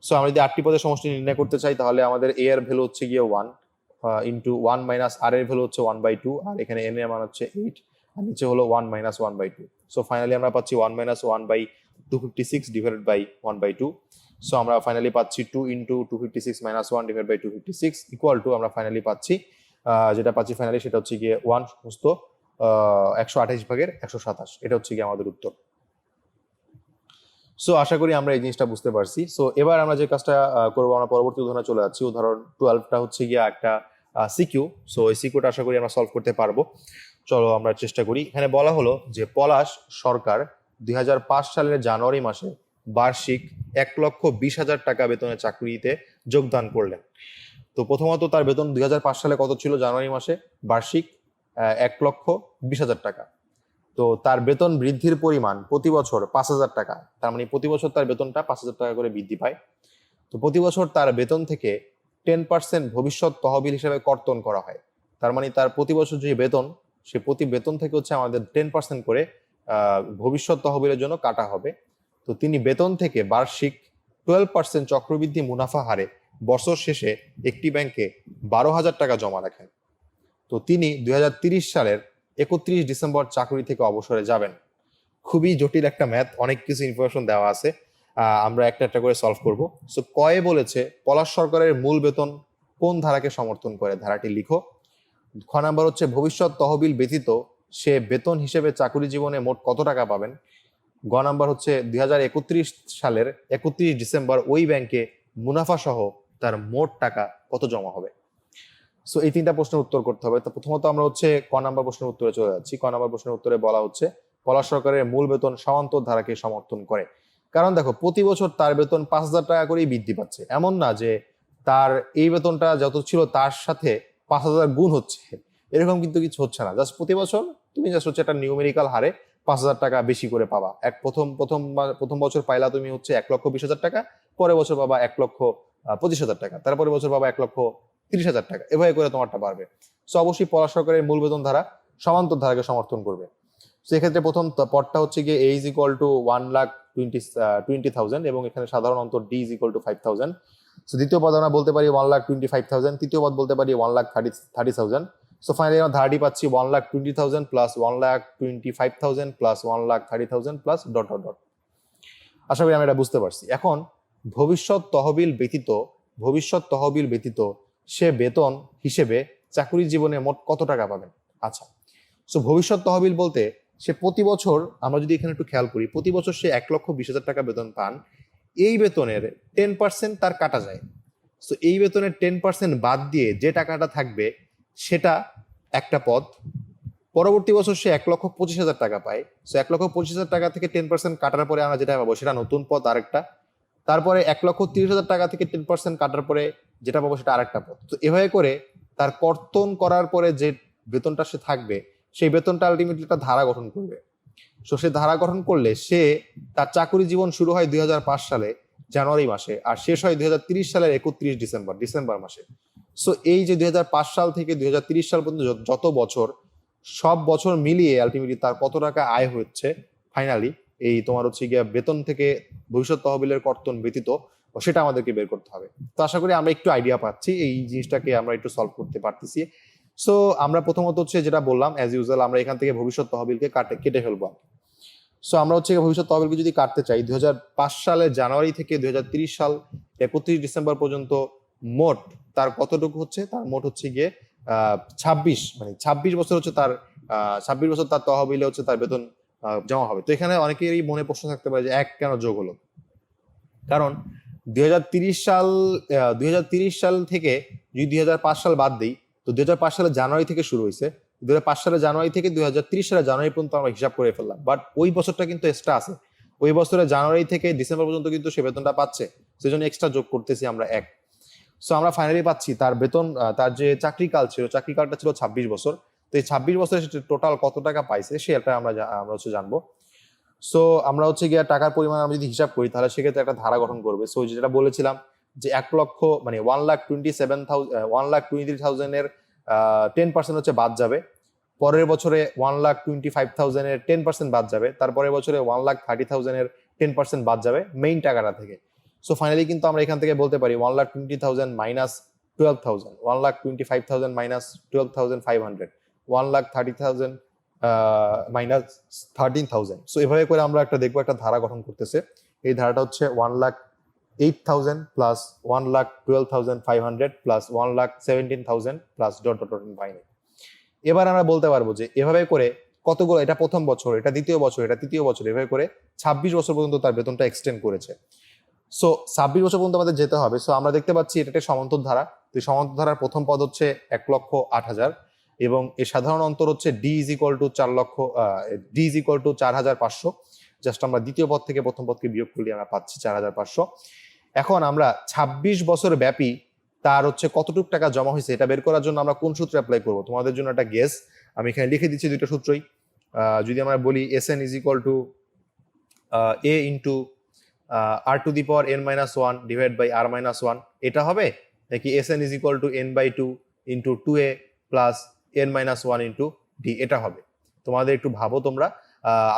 সো আমরা যদি 8টি পদের সমষ্টি নির্ণয় করতে চাই তাহলে আমাদের a এর ভ্যালু হচ্ছে গিয়ে 1 ইন্টু 1 মাইনাস r এর ভ্যালু হচ্ছে 1/2, আর এখানে n এর মান হচ্ছে 8, আর নিচে হলো 1 মাইনাস 1/2। সো ফাইনালি আমরা পাচ্ছি 1 মাইনাস 1/256 ডিভাইডেড বাই 1/2। সো আমরা ফাইনালি পাচ্ছি 2 into 256 minus 1 divide by 256 equal to আমরা ফাইনালি পাচ্ছি যেটা পাচ্ছি ফাইনালি সেটা হচ্ছে গিয়ে 1 সমস্ত 128/127। এটা হচ্ছে গিয়ে আমাদের উত্তর। সো আশা করি আমরা এই জিনিসটা বুঝতে পারছি। সো এবার আমরা যে কাজটা করবো, আমরা পরবর্তী উদাহরণে চলে যাচ্ছি। উদাহরণ 12টা হচ্ছে গিয়ে একটা সিকিউ। সো এই সিকিউটা আশা করি আমরা সলভ করতে পারবো। চলো আমরা চেষ্টা করি। এখানে বলা হলো যে পলাশ সরকার 2005 সালের জানুয়ারি মাসে বার্ষিক 1,20,000 টাকা বেতনের চাকরিতে যোগদান করলেন। তো প্রথমত তার বেতন 2005 সালে কত ছিল জানুয়ারি মাসে, বার্ষিক 1,20,000 টাকা। তো তার বেতন বৃদ্ধির পরিমাণ প্রতি বছর 5,000 টাকা, তার মানে প্রতি বছর তার বেতনটা 5,000 টাকা করে বৃদ্ধি পায়। তো প্রতি বছর তার বেতন থেকে 10% ভবিষ্যৎ তহবিল হিসেবে কর্তন করা হয়। তার মানে তার প্রতি বছর যে বেতন, সে প্রতি বেতন থেকে হচ্ছে আমাদের 10% করে ভবিষ্যৎ তহবিলের জন্য কাটা হবে। তো তিনি বেতন থেকে বার্ষিক 12% চক্রবৃদ্ধি মুনাফা হারে বছর শেষে একটি ব্যাংকে 12,000 টাকা জমা রাখেন, তো তিনি 2030 সালের 31 ডিসেম্বর চাকরি থেকে অবসরে যাবেন। খুবই জটিল একটা ম্যাথ, অনেক কিছু ইনফরমেশন দেওয়া আছে, আমরা একটা একটা করে সলভ করব। সো কয়ে বলেছে পলাশ সরকারের মূল বেতন কোন ধারাকে সমর্থন করে, ধারাটি লিখো। খ নাম্বার হচ্ছে ভবিষ্যৎ তহবিল ব্যতীত সে বেতন হিসেবে চাকরি জীবনে মোট কত টাকা পাবেন। গ নাম্বার হচ্ছে 2031 সালের 31 ডিসেম্বর ওই ব্যাংকে মুনাফা সহ তার মোট টাকা কত জমা হবে। সো এই তিনটা প্রশ্নের উত্তর করতে হবে। তো প্রথমত আমরা হচ্ছে ক নাম্বার প্রশ্নের উত্তরে চলে যাচ্ছি। ক নাম্বার প্রশ্নের উত্তরে বলা হচ্ছে পলাশ সরকারের মূল বেতন সমান্তর ধারাকে সমর্থন করে। কারণ দেখো প্রতি বছর তার বেতন 5,000 টাকা করেই বৃদ্ধি পাচ্ছে, এমন না যে তার এই বেতনটা যত ছিল তার সাথে 5,000 গুণ হচ্ছে, এরকম কিন্তু কিছু হচ্ছে না। জাস্ট প্রতি বছর তুমি জাস্ট হচ্ছে একটা নিউমেরিক্যাল হারে 5,000 টাকা বেশি করে পাবা। প্রথম বছর পাইলা তুমি হচ্ছে 1,20,000 টাকা, পরের বছর পাবা 1,25,000 টাকা, তারপরে বছর পাবা 1,30,000 টাকা, এভাবে করে তোমারটা বাড়বে। সো অবশ্যই পলাশ সরকারের মূল বেতন ধারা সমান্তর ধারাকে সমর্থন করবে। সেক্ষেত্রে প্রথম পদটা হচ্ছে গিয়ে A is equal to 1,20,000 এবং এখানে সাধারণ অন্তর D is equal to 5,000। So দ্বিতীয় পদ আমরা বলতে পারি 1,25,000, তৃতীয় পদ বলতে পারি 1,30,000। সো ফাইনালি আমরা ধারাটি পাচ্ছি 1,20,000 plus 1,25,000 plus 1,30,000 plus dot dot dot. আশা করি আমি এটা বুঝতে পারছি। এখন ভবিষ্যৎ তহবিল ব্যতীত সে বেতন হিসেবে চাকরি জীবনে মোট কত টাকা পাবেন। আচ্ছা, সো ভবিষ্যৎ তহবিল বলতে সে প্রতি বছর, আমরা যদি এখানে একটু খেয়াল করি, প্রতি বছর সে 1,20,000 টাকা বেতন পান। এই বেতনের 10% তার কাটা যায়। সো এই বেতনের 10% বাদ দিয়ে যে টাকাটা থাকবে সেটা একটা পদ। পরবর্তী বছর সে 1,25,000 টাকা পায়। সো 1,25,000 টাকা থেকে 10% কাটার পরে আমরা যেটা পাবো সেটা নতুন পদ আরেকটা। তারপরে 1,30,000 টাকা থেকে 10% কাটার পরে যেটা পাবো সেটা আরেকটা পদ। তো এভাবে করে তার কর্তন করার পরে যে বেতনটা সে থাকবে সেই বেতনটা আলটিমেটলি একটা ধারা গঠন করবে। সো সে ধারা গঠন করলে সে তার চাকরি জীবন শুরু হয় 2005 সালে জানুয়ারি মাসে আর শেষ হয় 2030 সালের 31 ডিসেম্বর মাসে। সো এই যে 2005 সাল থেকে 2030 সাল পর্যন্ত যত বছর, সব বছর মিলিয়ে আলটিমেটলি তার কত টাকা আয় হচ্ছে ফাইনালি এই তোমার হচ্ছে গিয়ে বেতন থেকে ভবিষ্যৎ তহবিলের কর্তন ব্যতীত, সেটা আমাদেরকে বের করতে হবে। তো আশা করি আমরা একটু আইডিয়া পাচ্ছি, এই জিনিসটাকে আমরা একটু সলভ করতে পারতেছি। সো আমরা প্রথমত হচ্ছে যেটা বললাম অ্যাজ ইউজুয়াল আমরা এখান থেকে ভবিষ্যৎ তহবিলকে কেটে ফেলবো। সো আমরা হচ্ছে ভবিষ্যৎ তহবিলকে যদি কাটতে চাই 2005 সালের জানুয়ারি থেকে 2030 সাল 31 ডিসেম্বর পর্যন্ত মোট তার কতটুকু হচ্ছে, তার মোট হচ্ছে গিয়ে 26 বছর হচ্ছে তার 26 বছর তার তহবিলে হচ্ছে তার বেতন জমা হবে। তো এখানে অনেকেরই মনে প্রশ্ন থাকতে পারে যে এক কেন যোগ হলো, কারণ 2030 সাল থেকে যদি 2005 সাল বাদ দিই তো 2005 সালের জানুয়ারি থেকে শুরু হয়েছে, 2005 সালের জানুয়ারি থেকে 2030 সালের জানুয়ারি পর্যন্ত আমরা হিসাব করে ফেললাম, বাট ওই বছরটা কিন্তু এক্সট্রা আছে। ওই বছরের জানুয়ারি থেকে ডিসেম্বর পর্যন্ত কিন্তু সে বেতনটা পাচ্ছে, সেজন্য এক্সট্রা যোগ করতেছি আমরা এক। সো আমরা ফাইনালি পাচ্ছি তার বেতন, তার যে চাকরিকালটা ছিল 26 বছর। তো এই 26 বছরে টোটাল কত টাকা পাইছে সেটা আমরা হচ্ছে জানবো। সো আমরা হচ্ছে গিয়ে টাকার পরিমাণ আমরা যদি হিসাব করি তাহলে সেক্ষেত্রে একটা ধারা গঠন করবে। সো যেটা বলেছিলাম যে 1 লক্ষ মানে 1,23,000 এর 10% হচ্ছে বাদ যাবে, পরের বছরে 1,25,000 এর 10% বাদ যাবে, তারপরের বছরে 1,30,000 এর 10% বাদ যাবে মেইন টাকাটা থেকে। সো ফাইনালি কিন্তু আমরা এখান থেকে বলতে পারি 1,20,000 মাইনাস 12,000, 1,25,000 মাইনাস 12,500, 1,30,000 মাইনাস 13,000। সো এভাবে করে আমরা দেখবো একটা ধারা গঠন করতেছে। এই ধারাটা হচ্ছে 1,08,000 plus 1,12,500 plus 1,17,000 plus dot dot dot final. এবার আমরা বলতে পারবো যে এভাবে করে কতগুলো, এটা প্রথম বছর, এটা দ্বিতীয় বছর, এটা তৃতীয় বছর, এভাবে করে 26 বছর পর্যন্ত তার বেতনটা এক্সটেন্ড করেছে। সো 26 বছর পর্যন্ত আমাদের যেতে হবে। সো আমরা দেখতে পাচ্ছি এটা একটা সমান্তর ধারা। তো সমান্তর ধারার প্রথম পদ হচ্ছে 1,08,000 এবং এর সাধারণ অন্তর হচ্ছে D is equal to 4,500। Just আমরা দ্বিতীয় পদ থেকে প্রথম পদকে বিয়োগ করলে আমরা পাচ্ছি 4,500। এখন আমরা 26 বছর ব্যাপী তার হচ্ছে কতটুকু টাকা জমা হয়েছে এটা বের করার জন্য আমরা কোন সূত্র অ্যাপ্লাই করব, তোমাদের জন্য একটা গেস আমি এখানে লিখে দিচ্ছি দুইটা সূত্রই। যদি আমরা বলি SN is equal to A into R to the power n-1 divided by R-1, এটা হবে নাকি SN is equal to n/2 into 2A plus n-1 into D, এটা হবে? তোমাদের একটু ভাবো তোমরা।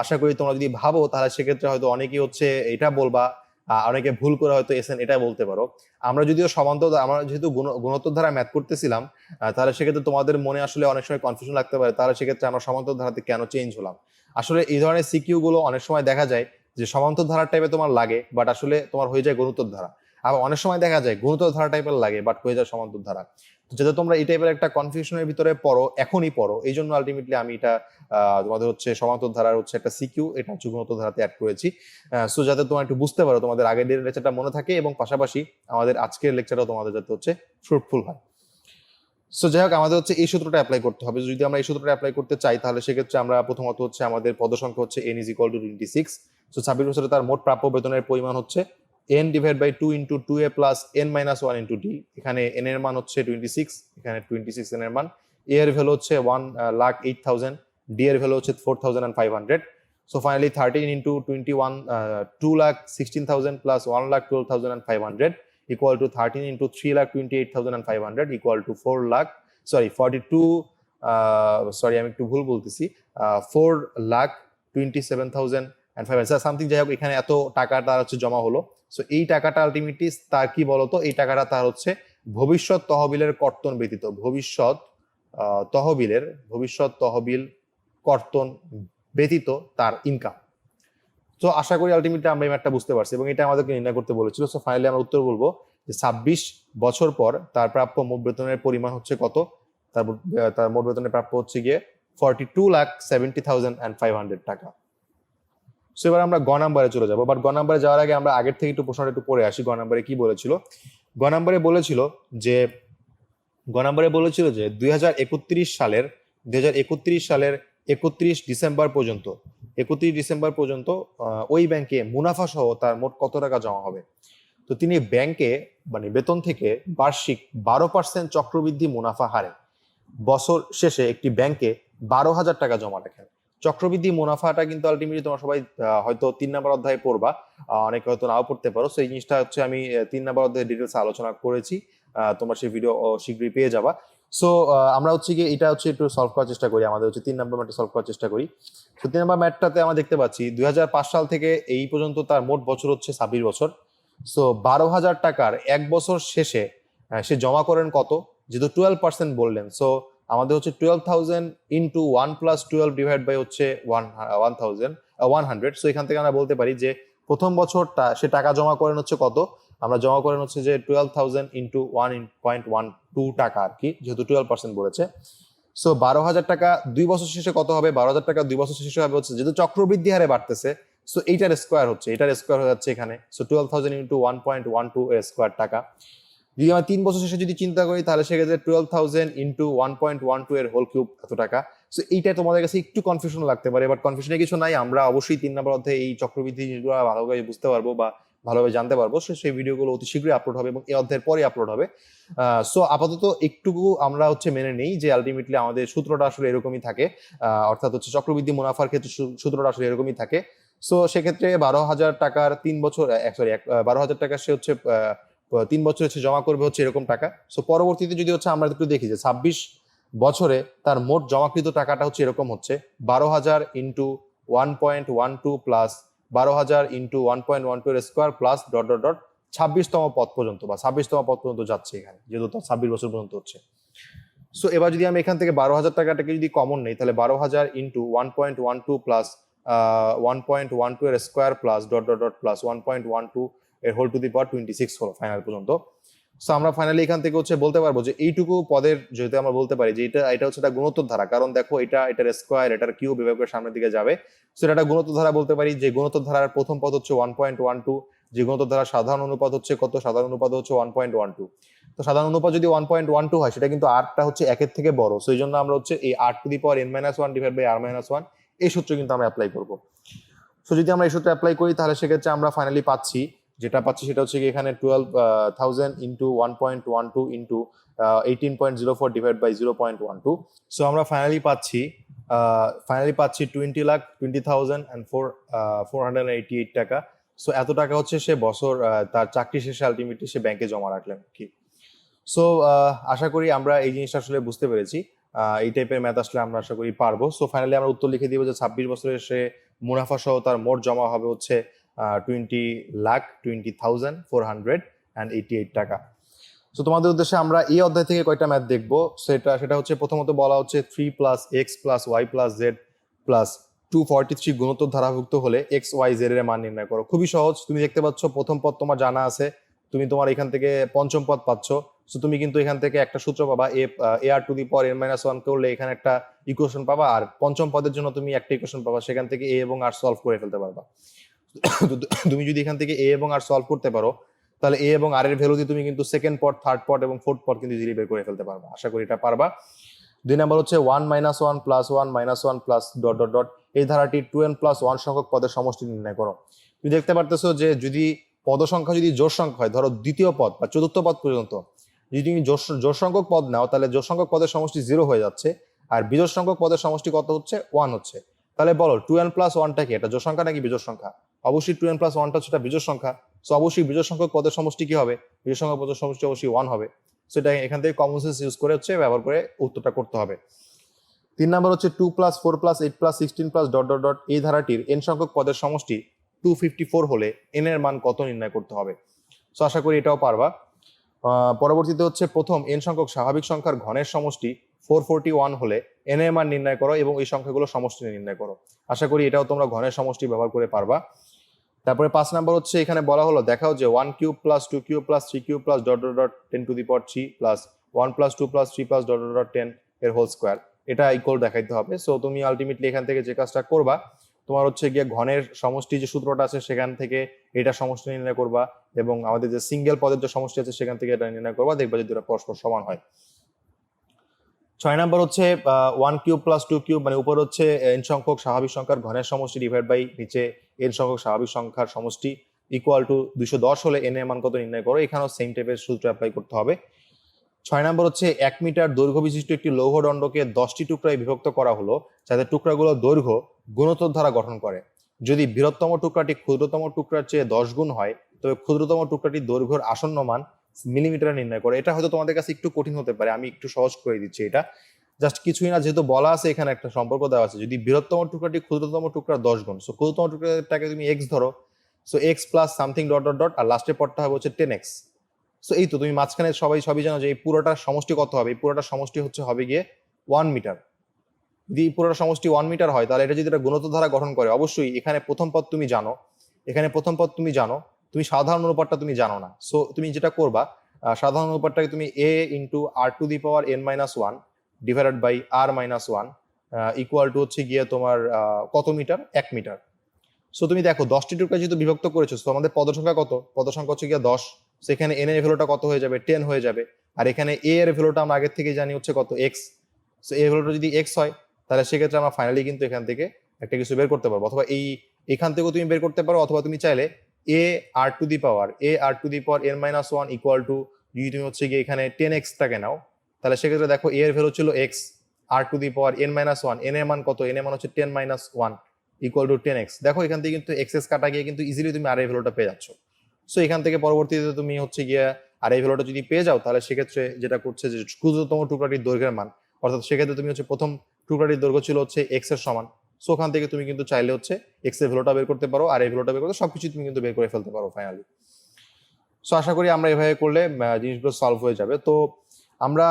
আশা করি তোমরা যদি ভাবো তাহলে সেক্ষেত্রে হয়তো অনেকেই হচ্ছে এটা বলবা অনেকে ভুল করে হয়তো এসএন এটা বলতে পারো। আমরা যদিও আমরা যেহেতু গুণোত্তর ধারা ম্যাথ করতেছিলাম, তাহলে সেক্ষেত্রে তোমাদের মনে আসলে অনেক সময় কনফিউশন লাগতে পারে, তাহলে সেক্ষেত্রে আমরা সমান্তর ধারাতে কেন চেঞ্জ হলাম। আসলে এই ধরনের সিকিউ গুলো অনেক সময় দেখা যায় যে সমান্তর ধারা টাইপে তোমার লাগে, বাট আসলে তোমার হয়ে যায় গুণোত্তর ধারা। আবার অনেক সময় দেখা যায় গুণোত্তর ধারা টাইপের লাগে, বাট হয়ে যায় সমান্তর ধারা। যাতে তোমরা এই টাইপের একটা কনফিউশনের ভিতরে পড়ো, এখনই পড়ো, এই জন্য আলটিমেটলি আমি এটা তোমাদের হচ্ছে সমান্তর ধারার হচ্ছে একটা সিকিউ, এটা হচ্ছে গুণোত্তর ধারাতে অ্যাড করেছি। সো যাতে তোমরা একটু বুঝতে পারো, তোমাদের আগের দিনের লেকচারটা মনে থাকে এবং পাশাপাশি আমাদের আজকের লেকচারটাও তোমাদের যাতে হচ্ছে ফ্রুটফুল হয়। সো যাই হোক, আমাদের হচ্ছে এই সূত্রটা অ্যাপ্লাই করতে হবে। যদি আমরা এই সূত্রটা অ্যাপ্লাই করতে চাই, তাহলে সেক্ষেত্রে আমরা প্রথমত হচ্ছে আমাদের পদ সংখ্যা হচ্ছে n = 26। সো 26 বছরে তার মোট প্রাপ্য বেতনের পরিমাণ হচ্ছে n / 2 × 2a + n - 1 × d। এখানে n এর মান হচ্ছে 26, এখানে 26 n এর মান, a এর ভ্যালু হচ্ছে 1,08,000, d এর ভ্যালু হচ্ছে 4,500। So finally 13 × 21 2,16,000 + 1,12,500 equal to 13 × 3,28,500 equal to 42 আমি একটু ভুল বলতেছি, 4,27,500 সামথিং। যাই হোক, এখানে এত টাকা তার হচ্ছে জমা হলো। সো এই টাকাটা আলটিমেটলি তার কি বলতো, এই টাকাটা তার হচ্ছে ভবিষ্যৎ তহবিলের কর্তন ব্যতীত, ভবিষ্যৎ তহবিল কর্তন ব্যতীত তার ইনকাম। তো আশা করি আলটিমেটলি আমরা এই ম্যাথটা বুঝতে পারছি এবং এটা আমাদেরকে নির্ণয় করতে বলেছিল। সো ফাইনালি আমরা উত্তর বলবো যে 26 বছর পর তার প্রাপ্য মোট বেতনের পরিমাণ হচ্ছে কত, তার মোট বেতনের প্রাপ্য হচ্ছে গিয়ে 42,70,500 টাকা। সো এবার আমরা গ নাম্বারে চলে যাবো, বাট গ নাম্বারে যাওয়ার আগে আমরা আগের থেকে একটু প্রশ্নটা একটু পড়ে আসি। গ নাম্বারে কি বলেছিল? গ নাম্বারে বলেছিল যে 2031 সালের 31 ডিসেম্বর পর্যন্ত ওই ব্যাংকে মুনাফা সহ তার মোট কত টাকা জমা হবে। তো তিনি ব্যাংকে মানে বেতন থেকে বার্ষিক 12% চক্রবৃদ্ধি মুনাফা হারে বছর শেষে একটি ব্যাংকে 12,000 টাকা জমা রাখেন। চক্রবৃদ্ধি মুনাফাটা কিন্তু আলটিমেটলি তোমরা সবাই হয়তো 3 নম্বর অধ্যায়ে পড়বা, অনেকে হয়তো নাও পড়তে পারো। সো এই জিনিসটা হচ্ছে আমি 3 নম্বর অধ্যায়ে ডিটেলস আলোচনা করেছি, তোমরা সেই ভিডিও শীঘ্রই পেয়ে যাবা। সো আমরা হচ্ছে কি এটা হচ্ছে একটু সলভ করার চেষ্টা করি, আমাদের হচ্ছে 3 নম্বর ম্যাথটা সলভ করার চেষ্টা করি। তো 3 নম্বর ম্যাথটাতে আমরা দেখতে পাচ্ছি 2005 সাল থেকে এই পর্যন্ত তার মোট বছর হচ্ছে 26 বছর। সো 12,000 টাকার এক বছর শেষে সে জমা করেন কত, যেহেতু 12% বললেন। সো আমাদের হচ্ছে 12,000 × 1 + 12 ডিভাইড বাই হচ্ছে 100। সো এখান থেকে আমরা বলতে পারি যে প্রথম বছরটা সে টাকা জমা করেন হচ্ছে কত, আমরা জমা করেন হচ্ছে যে 12,000 × 1.12 টাকা আর কি, যেহেতু 12% বলেছে। সো 12,000 টাকা 2 বছর শেষে কত হবে, 12,000 টাকা 2 বছর শেষে হবে হচ্ছে, যেহেতু চক্রবৃদ্ধি হারে বাড়তেছে, সো এইটার স্কোয়ার হচ্ছে, এটার স্কোয়ার হয়ে যাচ্ছে এখানে। সো 12,000 × 1.12 এর স্কোয়ার টাকা। যদি আমরা 3 বছর শেষে যদি চিন্তা করি, তাহলে সেক্ষেত্রে 12,000 × 1.12 এর হোল কিউব এত টাকা। সো এইটা তোমাদের কাছে একটু কনফিউশন লাগতে পারে, বাট কনফিউশনের কিছু নাই। আমরা অবশ্যই 3 নম্বর অধ্যায়ে এই চক্রবৃদ্ধি জিনিসগুলো ভালোভাবে বুঝতে পারবো বা ভালোভাবে জানতে পারবো। সেই ভিডিওগুলো অতি শীঘ্রই আপলোড হবে এবং এই অধ্যায়ের পরে আপলোড হবে। সো আপাতত একটুকু আমরা হচ্ছে মেনে নেই যে আলটিমেটলি আমাদের সূত্রটা আসলে এরকমই থাকে, অর্থাৎ হচ্ছে চক্রবৃদ্ধি মুনাফার ক্ষেত্রে সূত্রটা আসলে এরকমই থাকে। সো সেক্ষেত্রে 12,000 টাকার 3 বছর 12,000 টাকা সে হচ্ছে 3 বছর হচ্ছে জমা করবে হচ্ছে এরকম টাকা। সো পরবর্তীতে যদি হচ্ছে আমরা একটু দেখি যে 26 বছরে তার মোট জমাকৃত টাকাটা হচ্ছে এরকম হচ্ছে 12,000 × 1.12 প্লাস 12,000 × 1.12 এর স্কোয়ার প্লাস ... 26তম পদ পর্যন্ত বা 26তম পদ পর্যন্ত যাচ্ছে এখানে, যেহেতু তার 26 বছর পর্যন্ত হচ্ছে। সো এবার যদি আমি এখান থেকে 12,000 টাকাটাকে যদি কমন নেই, তাহলে 12,000 × 1.12 প্লাস 1.12 এর স্কোয়ার প্লাস ... প্লাস 1.12 এর হোল টু দি পাওয়ার 26 হলো ফাইনাল পর্যন্ত। সো আমরা ফাইনালি এখান থেকে হচ্ছে বলতে পারবো যে এইটুকু পদের যেহেতু আমরা বলতে পারি যে এটা হচ্ছে একটা গুণোত্তর ধারা, কারণ দেখো এটার স্কোয়ার এটার কিউব এভাবে সামনের দিকে যাবে। সো এটা একটা গুণোত্তর ধারা বলতে পারি, যে গুণোত্তর ধারার প্রথম পদ হচ্ছে 1.12, যে গুণোত্তর ধারার সাধারণ অনুপাত হচ্ছে কত, সাধারণ অনুপাত হচ্ছে 1.12। তো সাধারণ অনুপাত যদি 1.12 হয়, সেটা কিন্তু আরটা হচ্ছে একের থেকে বড়। সো এই জন্য আমরা হচ্ছে এই r⁻n - 1 ডিভাইড বাই r-1 এই সূত্র কিন্তু আমরা অ্যাপ্লাই করবো। সো যদি আমরা এই সূত্র অ্যাপ্লাই করি, তাহলে সেক্ষেত্রে আমরা ফাইনালি যেটা পাচ্ছি সেটা হচ্ছে কি এখানে 12,000 × 1.12 × 18.04 ডিভাইড বাই 0.12। সো আমরা ফাইনালি পাচ্ছি 20,488 টাকা। সো এত টাকা হচ্ছে সে বছর তার চাকরি শেষে আলটিমেটলি সে ব্যাংকে জমা রাখলেন কি। সো আশা করি আমরা এই জিনিসটা আসলে বুঝতে পেরেছি, এই টাইপের ম্যাথ আসলে আমরা আশা করি পারবো। সো ফাইনালি আমরা উত্তর লিখে দিব যে 26 বছরে সে মুনাফা সহ তার মোট জমা হবে হচ্ছে 20,20,488 টাকা। সো তোমাদের উদ্দেশ্যে আমরা এই অধ্যায় থেকে কয়টা ম্যাথ দেখবো, সেটা হচ্ছে প্রথমত বলা হচ্ছে 3 plus X plus Y plus Z plus 243 গুণোত্তর ধারাভুক্ত হলে এক্স ওয়াই জেড এর মান নির্ণয় করো। খুবই সহজ, তুমি দেখতে পাচ্ছ প্রথম পদ তোমার জানা আছে, তুমি তোমার এখান থেকে পঞ্চম পদ পাচ্ছ। সো তুমি কিন্তু এখান থেকে একটা সূত্র পাবা, a r to the power n minus one করলে এখানে একটা ইকুয়েশন পাবা, আর পঞ্চম পদের জন্য তুমি একটা ইকুয়েশন পাবা, সেখান থেকে এ এবং আর সলভ করে ফেলতে পারবা। তুমি যদি এখান থেকে এ এবং আর সলভ করতে পারো, তাহলে এ এবং আর এর ভ্যালু দিয়ে তুমি কিন্তু সেকেন্ড পদ, থার্ড পদ এবং ফোর্থ পদ কিন্তু ইজিলি বের করে ফেলতে পারবা। আশা করি এটা পারবা। 2 নাম্বার হচ্ছে 1 minus 1 plus 1 minus 1 plus dot dot dot, এই ধারাটি 2n প্লাস 1 সংখ্যক পদের সমষ্টি নির্ণয় করো। তুমি দেখতে পারতেছো যে যদি পদ সংখ্যা যদি জোড় সংখ্যা হয়, ধরো দ্বিতীয় পদ বা চতুর্থ পদ পর্যন্ত যদি তুমি জোড় সংখ্যক পদ নাও, তাহলে জোড় সংখ্যক পদের সমষ্টি 0 হয়ে যাচ্ছে, আর বিজোড় সংখ্যক পদের সমষ্টি কত হচ্ছে? 1 হচ্ছে। তাহলে বলো 2n প্লাস 1টা কি, এটা জোড় সংখ্যা নাকি বিজোড় সংখ্যা? অবশ্যই 2n প্লাস 1টা হচ্ছে বিজোড় সংখ্যা। সো অবশ্যই বিজোড় সংখ্যক পদের সমষ্টি কি হবে? বিজোড় সংখ্যক পদের সমষ্টি অবশ্যই 1 হবে। সো এটা এখান থেকে কমন সেন্স ইউজ করে হচ্ছে ব্যবহার করে উত্তরটা করতে হবে। 3 নাম্বার হচ্ছে 2 plus 4 plus 8 plus 16 plus dot dot dot, এই ধারাটির n সংখ্যক পদের সমষ্টি 254 হলে n এর মান কত নির্ণয় করতে হবে। সো আশা করি এটাও পারবা। পরবর্তীতে হচ্ছে প্রথম n সংখ্যক স্বাভাবিক সংখ্যার ঘনের সমষ্টি 441 হলে n এর মান নির্ণয় করো এবং এই সংখ্যাগুলো সমষ্টি নির্ণয় করো। আশা করি এটাও তোমরা ঘনের সমষ্টি ব্যবহার করে পারবা। তারপরে 5 নাম্বার হচ্ছে এখানে বলা হলো দেখাও যে 1 cube plus 2 cube plus 3 cube plus dot dot dot 10 two the power 3 plus 1 plus 2 plus 3 plus dot dot dot 10 এর হোল স্কয়ার, এটা ইকুয়াল দেখাইতে হবে। সো তুমি আলটিমেটলি এখান থেকে যে কাজটা করবা, তোমার হচ্ছে গিয়ে ঘনের সমষ্টি যে সূত্রটা আছে সেখান থেকে এটা সমষ্টি নির্ণয় করবা, এবং আমাদের যে সিঙ্গেল পদের যে সমষ্টি আছে সেখান থেকে এটা নির্ণয় করবা, দেখবা যে দুটো পরস্পর সমান হয়। 6 নাম্বার হচ্ছে 1 কিউব প্লাস 2 কিউব, মানে উপর হচ্ছে n সংখ্যক স্বাভাবিক সংখ্যার ঘনের সমষ্টি ডিভাইড বাই নিচে n সংখ্যক স্বাভাবিক সংখ্যার সমষ্টি ইকুয়াল টু 210 হলে n এর মান কত নির্ণয় করো। এখানেও সেম টাইপের সূত্র অ্যাপ্লাই করতে হবে। 6 নাম্বার হচ্ছে 1 মিটার দৈর্ঘ্য বিশিষ্ট একটি লৌহদণ্ডকে 10টি টুকরায় বিভক্ত করা হলো, যাতে টুকরাগুলো দৈর্ঘ্য গুণোত্তর দ্বারা গঠন করে। যদি বৃহত্তম টুকরাটি ক্ষুদ্রতম টুকরার চেয়ে 10 গুণ হয়, তবে ক্ষুদ্রতম টুকরাটির দৈর্ঘ্যের আসন্ন মান মিলিমিটারে নির্ণয় করে। এটা হয়তো তোমাদের কাছে একটু কঠিন হতে পারে, আমি একটু সহজ করে দিচ্ছি। এটা জাস্ট কিছুই না, যেহেতু বলা আছে এখানে একটা সম্পর্ক দেওয়া আছে, যদি বৃহত্তম টুকরাটি ক্ষুদ্রতম টুকরা 10 গুণ, সো ক্ষুদ্রতম টুকরাটাকে তুমি এক্স ধরো, so x plus something dot dot dot, আর লাস্টের পরটা হবে হচ্ছে 10x। সো এই তো তুমি মাঝখানে সবই জানো যে এই পুরোটার সমষ্টি কত হবে। এই পুরোটার সমষ্টি হবে গিয়ে 1 মিটার। যদি এই পুরোটা সমষ্টি 1 মিটার হয়, তাহলে এটা যদি একটা গুণোত্তর ধারা গঠন করে, অবশ্যই এখানে প্রথম পদ তুমি জানো, তুমি সাধারণ অনুপাতটা তুমি জানো না। সো তুমি যেটা করবা, সাধারণ অনুপাতটাকে তুমি a into R to the power n minus one divided by R minus one equal to হচ্ছে গিয়ে তোমার কত মিটার? 1 মিটার। সো তুমি দেখো 10টি টুকরা যেহেতু বিভক্ত করেছো, তো আমাদের পদ সংখ্যা কত? পদ সংখ্যা হচ্ছে গিয়ে 10। সেখানে n এর ভ্যালুটা কত হয়ে যাবে? 10 হয়ে যাবে। আর এখানে a এর ভ্যালুটা আমরা আগের থেকে জানি হচ্ছে কত? x। সো এর ভ্যালুটা যদি x হয়, তাহলে সেক্ষেত্রে আমরা ফাইনালি কিন্তু এখান থেকে একটা কিছু বের করতে পারবো, অথবা এখান থেকেও তুমি বের করতে পারো, অথবা তুমি চাইলে a R to the power n minus one equal to, যদি তুমি হচ্ছে গিয়ে এখানে 10x টাকে নাও, তাহলে সেক্ষেত্রে দেখো a এর ভ্যালু ছিল x, R to the power n minus one, n এর মান কত? n এর মান হচ্ছে 10 minus one equal two 10x। দেখো এখান থেকে কিন্তু এক্সএস কাটা গিয়ে কিন্তু ইজিলি তুমি আর এই ভ্যালুটা পেয়ে যাচ্ছ। সো এখান থেকে পরবর্তীতে তুমি হচ্ছে গিয়ে আর এই ভ্যালুটা যদি পেয়ে যাও, তাহলে সেক্ষেত্রে যেটা করছে যে ক্ষুদ্রতম টুকরাটির দৈর্ঘ্যের মান, অর্থাৎ সেক্ষেত্রে তুমি হচ্ছে প্রথম টুকরাটির দৈর্ঘ্য ছিল হচ্ছে এক্স এর সমান। সো ওখান থেকে তুমি কিন্তু চাইলে হচ্ছে এক্স এর ভ্যালুটা বের করতে পারো, আর এই ভ্যালুটা বের করতে সবকিছু তুমি কিন্তু বের করে ফেলতে পারো ফাইনালি। সো আশা করি আমরা এভাবে করলে জিনিসগুলো সলভ হয়ে যাবে। তো আমরা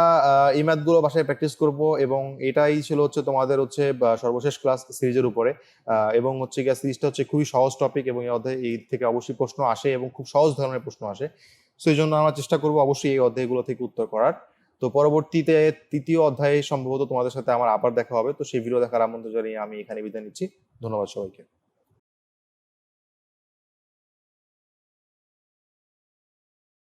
এই ম্যাথগুলো বাসায় প্র্যাকটিস করব, এবং এটাই ছিল হচ্ছে তোমাদের হচ্ছে সর্বশেষ ক্লাস সিরিজের উপরে। এবং হচ্ছে গিয়ে সিরিজটা হচ্ছে খুবই সহজ টপিক, এবং এই অধ্যায় এই থেকে অবশ্যই প্রশ্ন আসে এবং খুব সহজ ধরনের প্রশ্ন আসে। সো এই জন্য আমরা চেষ্টা করবো অবশ্যই এই অধ্যায়গুলো থেকে উত্তর করার। তো পরবর্তীতে তৃতীয় অধ্যায়ে সম্ভবত তোমাদের সাথে আমার আবার দেখা হবে। তো সেই ভিডিও দেখার আমন্ত্রণ জানিয়ে আমি এখানে বিদায় নিচ্ছি। ধন্যবাদ সবাইকে।